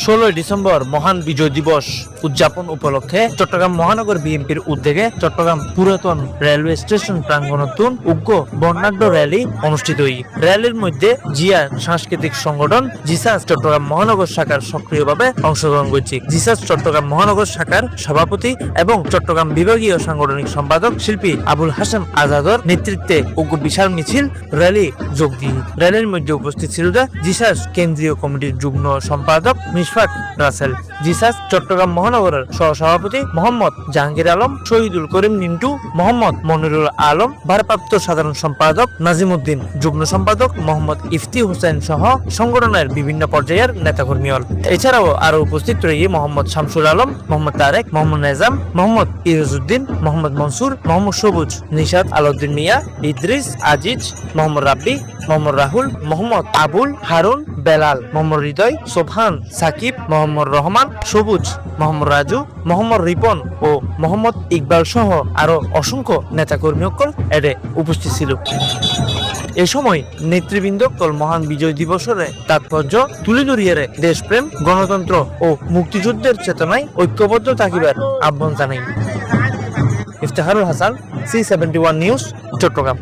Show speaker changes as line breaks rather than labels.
16 December মহান বিজয় দিবস উদযাপন উপলক্ষে চট্টগ্রাম মহানগর বিএনপির উদ্যোগে চট্টগ্রাম পুরাতন রেলওয়ে স্টেশন প্রাঙ্গণতুন উগ্র বর্ণাঢ্য র্যালি অনুষ্ঠিত হয়। র্যালির মধ্যে জিয়া সাংস্কৃতিক সংগঠন জিসাস চট্টগ্রাম মহানগর শাখার সক্রিয়ভাবে অংশগ্রহণ করছে। জিসাস চট্টগ্রাম মহানগর শাখার সভাপতি এবং চট্টগ্রাম বিভাগীয় সাংগঠনিক সম্পাদক শিল্পী আবুল হাসেম আজাদর নেতৃত্বে উগ্র বিশাল মিছিল র্যালি যোগ দিয়ে র্যালির মধ্যে উপস্থিত ছিল জিসাস কেন্দ্রীয় কমিটির যুগ্ম সম্পাদক মিশফাক রাসেল, জিসাস চট্টগ্রাম মহানগরের সহসভাপতি মোহাম্মদ জাহাঙ্গীর আলম, শহীদুল করিম নিন্টু, মোহাম্মদ মনিরুল আলম, ভারপ্রাপ্ত সাধারণ সম্পাদক নাজিম উদ্দিন, যুগ্ম সম্পাদক মোহাম্মদ ইফতি হোসেন সহ সংগঠনের বিভিন্ন পর্যায়ের নেতাকর্মীরা। এছাড়াও আরো উপস্থিত রয়েছে মোহাম্মদ শামসুল আলম, মোহাম্মদ তারেক, মোহাম্মদ নেজাম, মোহাম্মদ ইরজউদ্দিন, মোহাম্মদ মনসুর, মোহাম্মদ সবুজ, নিশাত আলাউদ্দিন মিয়া, ইদ্রিস আজিজ, মোহাম্মদ রাব্বি, মোহাম্মদ রাহুল, মোহাম্মদ আবুল, হারুন, বেলাল, মোহাম্মদ হৃদয়, সোবহান, সাকিব, মোহাম্মদ রহমান, সবুজ, মোহাম্মদ রাজু, মোহাম্মদ রিপন ও মোহাম্মদ ইকবাল সহ আরো অসংখ্য নেতাকর্মী এতে উপস্থিত ছিল। এ সময় নেতৃবৃন্দ মহান বিজয় দিবসের তাৎপর্য তুলে ধরিয়ে দেশপ্রেম, গণতন্ত্র ও মুক্তিযুদ্ধের চেতনায় ঐক্যবদ্ধ থাকিবার আহ্বান জানাই। Iftekharul Hasan, C71 news, Chittagong.